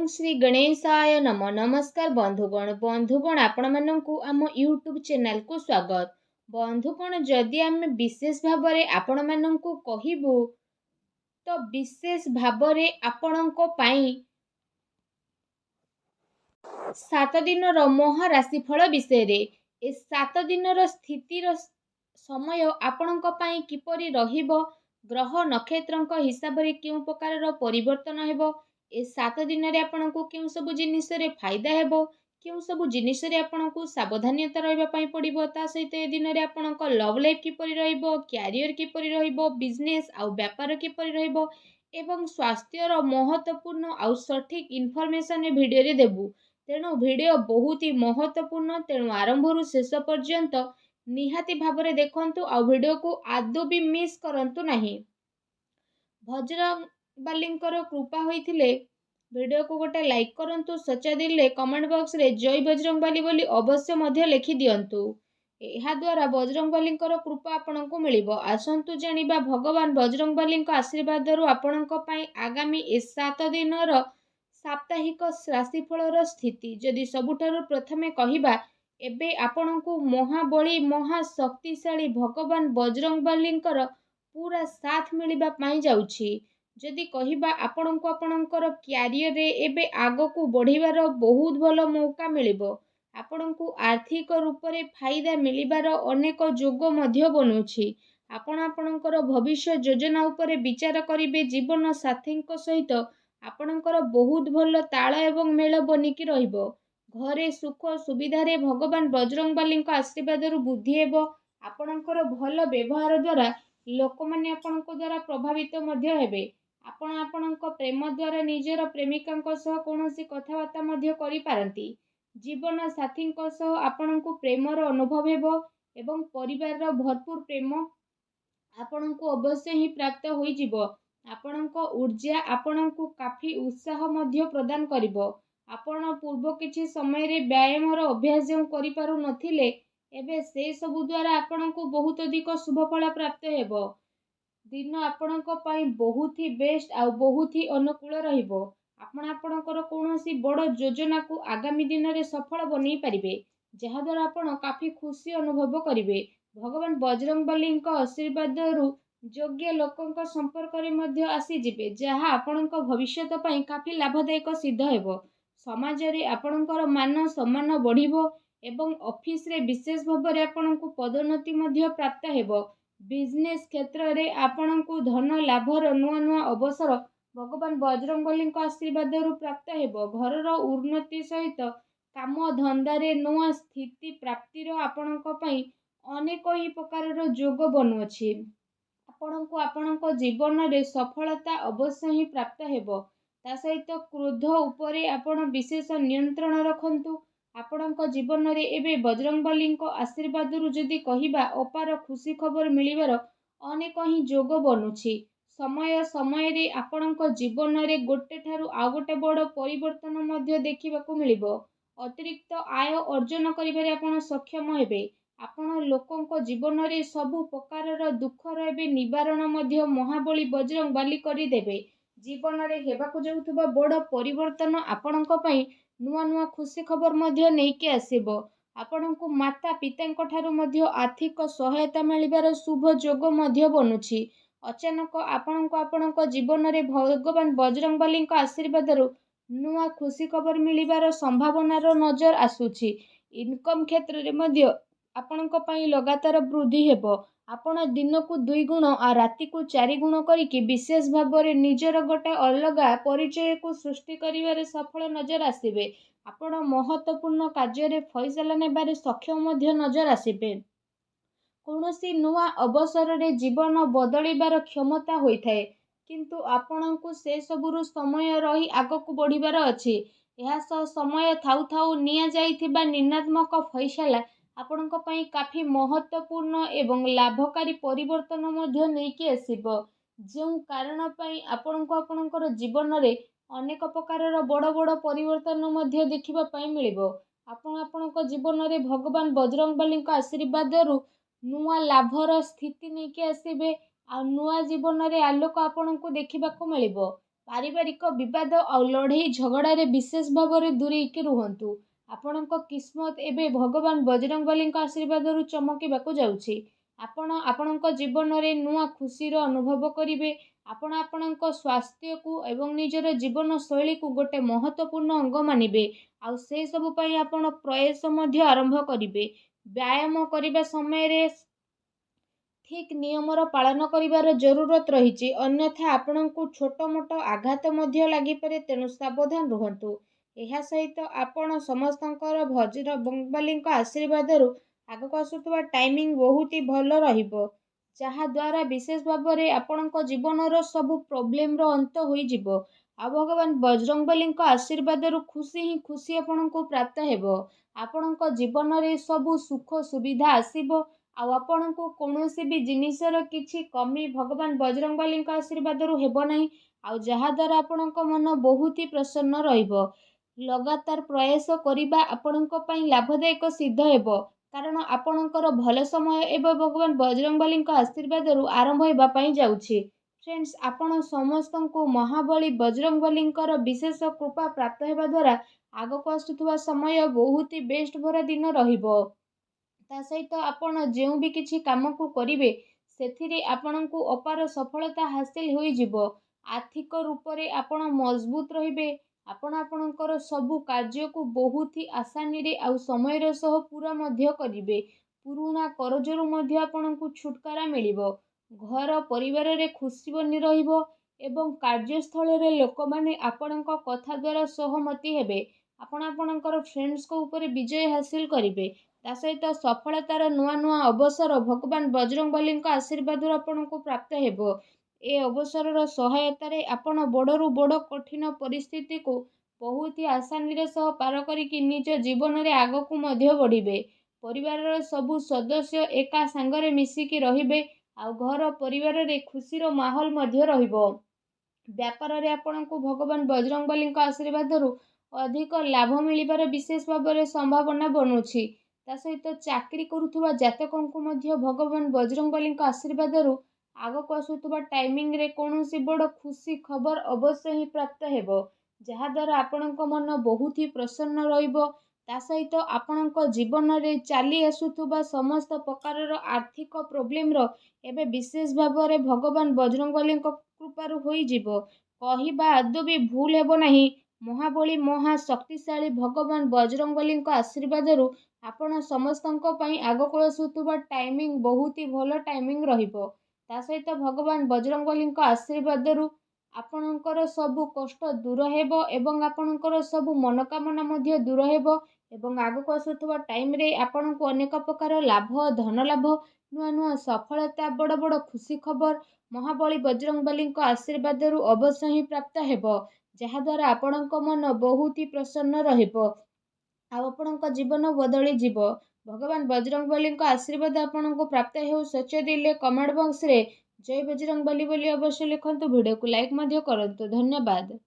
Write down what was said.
ओम श्री गणेशाय नम नमस्कार बंधुगण आपण मानकु आम यूट्यूब चैनल को स्वागत। बंधुगण जदि आम विशेष भाव आपण मानकु कहबू तो विशेष भाव आपणको पाई 7 दिन महाराशिफल विषय ए 7 दिन स्थितिर समय आपणको पाई किपरि रहिबो ग्रह नक्षत्रक हिसाब रे क्यों प्रकार परिवर्तन हेबो ए 7 दिन रे आपणको क्यों सब जिनिस रे फायदा हेबो क्यों सब जिनिस रे आपणको सावधानता रहबा पई पड़िबो ता सहित ए दिन रे आपणको लव लाइफ किपरि रहिबो कैरियर किपरि रहिबो बिजनेस आउ व्यापार किपरि रहिबो एवं स्वास्थ्य रो महत्वपूर्ण आउ सठिक इन्फॉर्मेशन ए वीडियो रे देबू। तेणु वीडियो बहुत ही महत्वपूर्ण तेणु आरंभ रु शेष पर्यंत निहाती भावरे देखंतु आ वीडियो को आदौ भी मिस करंतु नहीं। भजरंग बालींकर कृपा होइथिले वीडियो को गोटे लाइक करंतु सच्चा दिल रे कमेंट बॉक्स रे जय बजरंग बाली बोली अवश्य मध्य लिखि दियंतु। एहा द्वारा बजरंग बालींकर कृपा आपनको मिलिबो। आसंतु जानिबा भगवान बजरंग बालींक आशीर्वाद रु आपनको पई आगामी 7 दिनर साप्ताहिक राशिफलर स्थिति जदि सबुठारु प्रथमे कहिबा एबे आपनको महाबली महाशक्तिशाली भगवान बजरंग बालींकर पूरा साथ मिलिबा पाई जाउछि। जदि कहिबा आपनको आपनकर कैरियर रे एबे आगो को बढ़िबार बहुत भलो मौका मिलिबो। आपनको आर्थिक रूप रे फायदा मिलिबार अनेक जोग मध्य बनुछि। आपण आपनकर भविष्य योजना उपरे विचार करिबे जीवन साथींक सहित आपनकर बहुत भलो ताळ एवं मेल बनिकी रहिबो। घरे सुख सुविधा रे भगवान बजरंग बालींक आशीर्वाद रु बुद्धि हेबो। आपनकर भलो व्यवहार द्वारा लोक माने आपनको द्वारा प्रभावित मध्य हेबे। आपण आपनको प्रेम द्वारा निजर प्रेमिकांक सह कोनोसी कथाबार्ता मध्य करि पारंती। जीवन साथींक सह आपनको प्रेमर अनुभव हेबो एवं परिवार रो भरपूर प्रेम आपनको अवश्य ही प्राप्त होई जिवो। आपनको ऊर्जा आपनको काफी उत्साह मध्य प्रदान करिवो। आपण पूर्व किछि समय रे व्यायाम रो अभ्यास जो करि पारु नथिले एबे से सब द्वारा आपनको बहुत अधिक शुभ फल प्राप्त हेबो। दिन आपनको पाई बहुत ही बेस्ट आ बहुत ही अनुकूल रहिबो। आपण आपनकर कोनोसी बड़ योजना को आगामी दिन रे सफल बनै परिबे जहा द्वारा आपण काफी खुशी अनुभव करिवे। भगवान बजरंग बालींक आशीर्वाद रु योग्य लोकंक संपर्क रे मध्य आसी जिवे जहा आपनक भविष्यत पई काफी लाभदायक सिद्ध हेबो। समाज रे आपनकर मान सम्मान बढ़िबो एवं ऑफिस रे विशेष भाव रे आपनक पदोन्नति मध्य प्राप्त हेबो। बिजनेस क्षेत्र रे आपनक धन लाभर नुआ नुआ अवसर भगवान बजरंग बालींक आशीर्वाद रु प्राप्त हेबो। घरर उन्नति सहित काम धंदा रे नुआ स्थिति प्राप्ति रो आपनक पई अनेक ही प्रकार जोग बनुअछि। आपनको आपनको जीवन रे सफलता अवश्य ही प्राप्त हेबो। ता सहित क्रोध उपरे आपण विशेष नियंत्रण रखंतु। आपणक जीवन रे एबे बजरंग बालींक आशीर्वाद रु जदि कहिबा अपार खुशी खबर मिलिबार अनेक ही जोग बनुछि। समय समय रे आपणक जीवन रे गोटे ठारू आ गोटे बड़ परिवर्तन मध्य देखिबाकू मिलिबो। अतिरिक्त आय अर्जन करिबारे आपण सक्षम हेबे। आपण लोकंक जीवन रे सबु प्रकारर दुख रे निवारण मध्य महाबली बजरंग बाली करि देबे। जीवन रे हेबाकू जाउथबा बड़ परिवर्तन आपणक पई नुआ नुआ खुशी खबर मध्य नेइके आसीबो। आपणको माता पितांक ठारू मध्य आर्थिक सहायता मिलिबार शुभ जोग मध्य बनुछि। अचानक आपणको आपणक जीवन रे भगवान बजरंग बालींक आशीर्वाद रु नुआ खुशी खबर मिलिबार संभावना रो नजर आसुछि। इनकम क्षेत्र रे मध्य आपणक पई लगातार वृद्धि हेबो। आपण दिन को 2 गुण आ राति को 4 गुण करिकि विशेष भाव रे निजर गोटे अलगा परिचय को सृष्टि करिवारे सफल नजर आसीबे। आपण महत्वपूर्ण कार्य रे फैसला नेबारे सक्षम मध्य नजर आसीबे। कोनोसी नुआ अवसर रे जीवन बदलिबार क्षमता होइथाय किंतु आपणको से सबुरु समय रही आगो को बढ़िबार अछि। एहा समय थाउ थाउ निया जाइथिबा निर्णात्मक फैसला आपणक पई काफी महत्वपूर्ण एवं लाभकारी परिवर्तन मध्य नेइके आसीबो। जो कारण पई आपणको आपणकर जीवन रे अनेक प्रकारर बड़ बड़ परिवर्तन मध्य देखिबा पई मिलिबो। आपण आपणको जीवन रे भगवान बजरंग बालींक आशीर्वाद रु नुआ लाभर स्थिति नेइके आसीबे आ नुआ जीवन रे आलोक आपणको देखिबाकू मिलिबो। ପାରିବାରିକ ବିବାଦ ଆଉ ଲଢ଼େଇ ଝଗଡ଼ାରେ ବିଶେଷ ଭାବରେ ଦୂରେଇକି ରୁହନ୍ତୁ। ଆପଣଙ୍କ କିସ୍ମତ ଏବେ ଭଗବାନ ବଜରଙ୍ଗବଲୀଙ୍କ ଆଶୀର୍ବାଦରୁ ଚମକିବାକୁ ଯାଉଛି। ଆପଣ ଆପଣଙ୍କ ଜୀବନରେ ନୂଆ ଖୁସିର ଅନୁଭବ କରିବେ। ଆପଣ ଆପଣଙ୍କ ସ୍ୱାସ୍ଥ୍ୟକୁ ଏବଂ ନିଜର ଜୀବନଶୈଳୀକୁ ଗୋଟେ ମହତ୍ତ୍ୱପୂର୍ଣ୍ଣ ଅଙ୍ଗ ମାନିବେ। ଆଉ ସେସବୁ ପାଇଁ ଆପଣ ପ୍ରୟାସ ମଧ୍ୟ ଆରମ୍ଭ କରିବେ। ବ୍ୟାୟାମ କରିବା ସମୟରେ ଠିକ୍ ନିୟମର ପାଳନ କରିବାର ଜରୁରତ ରହିଛି, ଅନ୍ୟଥା ଆପଣଙ୍କୁ ଛୋଟ ମୋଟ ଆଘାତ ମଧ୍ୟ ଲାଗିପାରେ, ତେଣୁ ସାବଧାନ ରୁହନ୍ତୁ। ଏହା ସହିତ ଆପଣ ସମସ୍ତଙ୍କର ବଜରଙ୍ଗବଲୀଙ୍କ ଆଶୀର୍ବାଦରୁ ଆଗକୁ ଆସୁଥିବା ଟାଇମିଂ ବହୁତ ଭଲ ରହିବ, ଯାହାଦ୍ୱାରା ବିଶେଷ ଭାବରେ ଆପଣଙ୍କ ଜୀବନର ସବୁ ପ୍ରୋବ୍ଲେମର ଅନ୍ତ ହୋଇଯିବ। ଆଉ ଭଗବାନ ବଜରଙ୍ଗବଲୀଙ୍କ ଆଶୀର୍ବାଦରୁ ଖୁସି ହିଁ ଖୁସି ଆପଣଙ୍କୁ ପ୍ରାପ୍ତ ହେବ। ଆପଣଙ୍କ ଜୀବନରେ ସବୁ ସୁଖ ସୁବିଧା ଆସିବ। ଆଉ ଆପଣଙ୍କୁ କୌଣସି ବି ଜିନିଷର କିଛି କମି ଭଗବାନ ବଜରଙ୍ଗବଲୀଙ୍କ ଆଶୀର୍ବାଦରୁ ହେବ ନାହିଁ, ଆଉ ଯାହାଦ୍ୱାରା ଆପଣଙ୍କ ମନ ବହୁତ ହି ପ୍ରସନ୍ନ ରହିବ। ଲଗାତାର ପ୍ରୟାସ କରିବା ଆପଣଙ୍କ ପାଇଁ ଲାଭଦାୟକ ସିଦ୍ଧ ହେବ, କାରଣ ଆପଣଙ୍କର ଭଲ ସମୟ ଏବେ ଭଗବାନ ବଜରଙ୍ଗବଲୀଙ୍କ ଆଶୀର୍ବାଦରୁ ଆରମ୍ଭ ହେବା ପାଇଁ ଯାଉଛି। ଫ୍ରେଣ୍ଡସ୍, ଆପଣ ସମସ୍ତଙ୍କୁ ମହାବଳୀ ବଜରଙ୍ଗବଲୀଙ୍କର ବିଶେଷ କୃପା ପ୍ରାପ୍ତ ହେବା ଦ୍ୱାରା ଆଗକୁ ଆସୁଥିବା ସମୟ ବହୁତ ବେଷ୍ଟ ଭରା ଦିନ ରହିବ। ତା ସହିତ ଆପଣ ଯେଉଁ ବି କିଛି କାମକୁ କରିବେ, ସେଥିରେ ଆପଣଙ୍କୁ ଅପାର ସଫଳତା ହାସିଲ ହୋଇଯିବ। ଆର୍ଥିକ ରୂପରେ ଆପଣ ମଜବୁତ ରହିବେ। ଆପଣ ଆପଣଙ୍କର ସବୁ କାର୍ଯ୍ୟକୁ ବହୁତ ହି ଆସାନୀରେ ଆଉ ସମୟର ସହ ପୁରା ମଧ୍ୟ କରିବେ। ପୁରୁଣା କରଜରୁ ମଧ୍ୟ ଆପଣଙ୍କୁ ଛୁଟକାରା ମିଳିବ। ଘର ପରିବାରରେ ଖୁସି ବନି ରହିବ ଏବଂ କାର୍ଯ୍ୟସ୍ଥଳରେ ଲୋକମାନେ ଆପଣଙ୍କ କଥା ଦ୍ୱାରା ସହମତି ହେବେ। ଆପଣ ଆପଣଙ୍କର ଫ୍ରେଣ୍ଡସ୍ଙ୍କ ଉପରେ ବିଜୟ ହାସିଲ କରିବେ। ତା ସହିତ ସଫଳତାର ନୂଆ ନୂଆ ଅବସର ଭଗବାନ ବଜରଙ୍ଗବଲୀଙ୍କ ଆଶୀର୍ବାଦରୁ ଆପଣଙ୍କୁ ପ୍ରାପ୍ତ ହେବ। ଏ ଅବସରର ସହାୟତାରେ ଆପଣ ବଡ଼ରୁ ବଡ଼ କଠିନ ପରିସ୍ଥିତିକୁ ବହୁତ ହି ଆସାନୀର ସହ ପାର କରିକି ନିଜ ଜୀବନରେ ଆଗକୁ ମଧ୍ୟ ବଢ଼ିବେ। ପରିବାରର ସବୁ ସଦସ୍ୟ ଏକା ସାଙ୍ଗରେ ମିଶିକି ରହିବେ, ଆଉ ଘର ପରିବାରରେ ଖୁସିର ମାହୋଲ ମଧ୍ୟ ରହିବ। ବ୍ୟାପାରରେ ଆପଣଙ୍କୁ ଭଗବାନ ବଜରଙ୍ଗବଲୀଙ୍କ ଆଶୀର୍ବାଦରୁ ଅଧିକ ଲାଭ ମିଳିବାର ବିଶେଷ ଭାବରେ ସମ୍ଭାବନା ବନୁଛି। ତା ସହିତ ଚାକିରି କରୁଥିବା ଜାତକଙ୍କୁ ମଧ୍ୟ ଭଗବାନ ବଜରଙ୍ଗବଲୀଙ୍କ ଆଶୀର୍ବାଦରୁ ଆଗକୁ ଆସୁଥିବା ଟାଇମିଂରେ କୌଣସି ବଡ଼ ଖୁସି ଖବର ଅବଶ୍ୟ ହିଁ ପ୍ରାପ୍ତ ହେବ, ଯାହାଦ୍ୱାରା ଆପଣଙ୍କ ମନ ବହୁତ ହି ପ୍ରସନ୍ନ ରହିବ। ତା ସହିତ ଆପଣଙ୍କ ଜୀବନରେ ଚାଲି ଆସୁଥିବା ସମସ୍ତ ପ୍ରକାରର ଆର୍ଥିକ ପ୍ରୋବ୍ଲେମର ଏବେ ବିଶେଷ ଭାବରେ ଭଗବାନ ବଜରଙ୍ଗବଲୀଙ୍କ କୃପାରୁ ହୋଇଯିବ। କହିବା ଆଦୌ ବି ଭୁଲ ହେବ ନାହିଁ, ମହାବଳୀ ମହା ଶକ୍ତିଶାଳୀ ଭଗବାନ ବଜରଙ୍ଗବଲୀଙ୍କ ଆଶୀର୍ବାଦରୁ ଆପଣ ସମସ୍ତଙ୍କ ପାଇଁ ଆଗକୁ ଆସୁଥିବା ଟାଇମିଂ ବହୁତ ହି ଭଲ ଟାଇମିଂ ରହିବ। ତା ସହିତ ଭଗବାନ ବଜରଙ୍ଗବଲୀଙ୍କ ଆଶୀର୍ବାଦରୁ ଆପଣଙ୍କର ସବୁ କଷ୍ଟ ଦୂର ହେବ ଏବଂ ଆପଣଙ୍କର ସବୁ ମନୋକାମନା ମଧ୍ୟ ଦୂର ହେବ ଏବଂ ଆଗକୁ ଆସୁଥିବା ଟାଇମରେ ଆପଣଙ୍କୁ ଅନେକ ପ୍ରକାର ଲାଭ, ଧନ ଲାଭ, ନୂଆ ନୂଆ ସଫଳତା, ବଡ଼ ବଡ଼ ଖୁସି ଖବର ମହାବଳୀ ବଜରଙ୍ଗବଲୀଙ୍କ ଆଶୀର୍ବାଦରୁ ଅବଶ୍ୟ ହିଁ ପ୍ରାପ୍ତ ହେବ, ଯାହାଦ୍ୱାରା ଆପଣଙ୍କ ମନ ବହୁତ ହି ପ୍ରସନ୍ନ ରହିବ ଆଉ ଆପଣଙ୍କ ଜୀବନ ବଦଳିଯିବ। ଭଗବାନ ବଜରଙ୍ଗବଲୀଙ୍କ ଆଶୀର୍ବାଦ ଆପଣଙ୍କୁ ପ୍ରାପ୍ତ ହେଉ। ସଚ୍ଚୋଟ ଦିଲେ କମେଣ୍ଟ ବକ୍ସରେ ଜୟ ବଜରଙ୍ଗବଲି ବୋଲି ଅବଶ୍ୟ ଲେଖନ୍ତୁ। ଭିଡ଼ିଓକୁ ଲାଇକ୍ ମଧ୍ୟ କରନ୍ତୁ। ଧନ୍ୟବାଦ।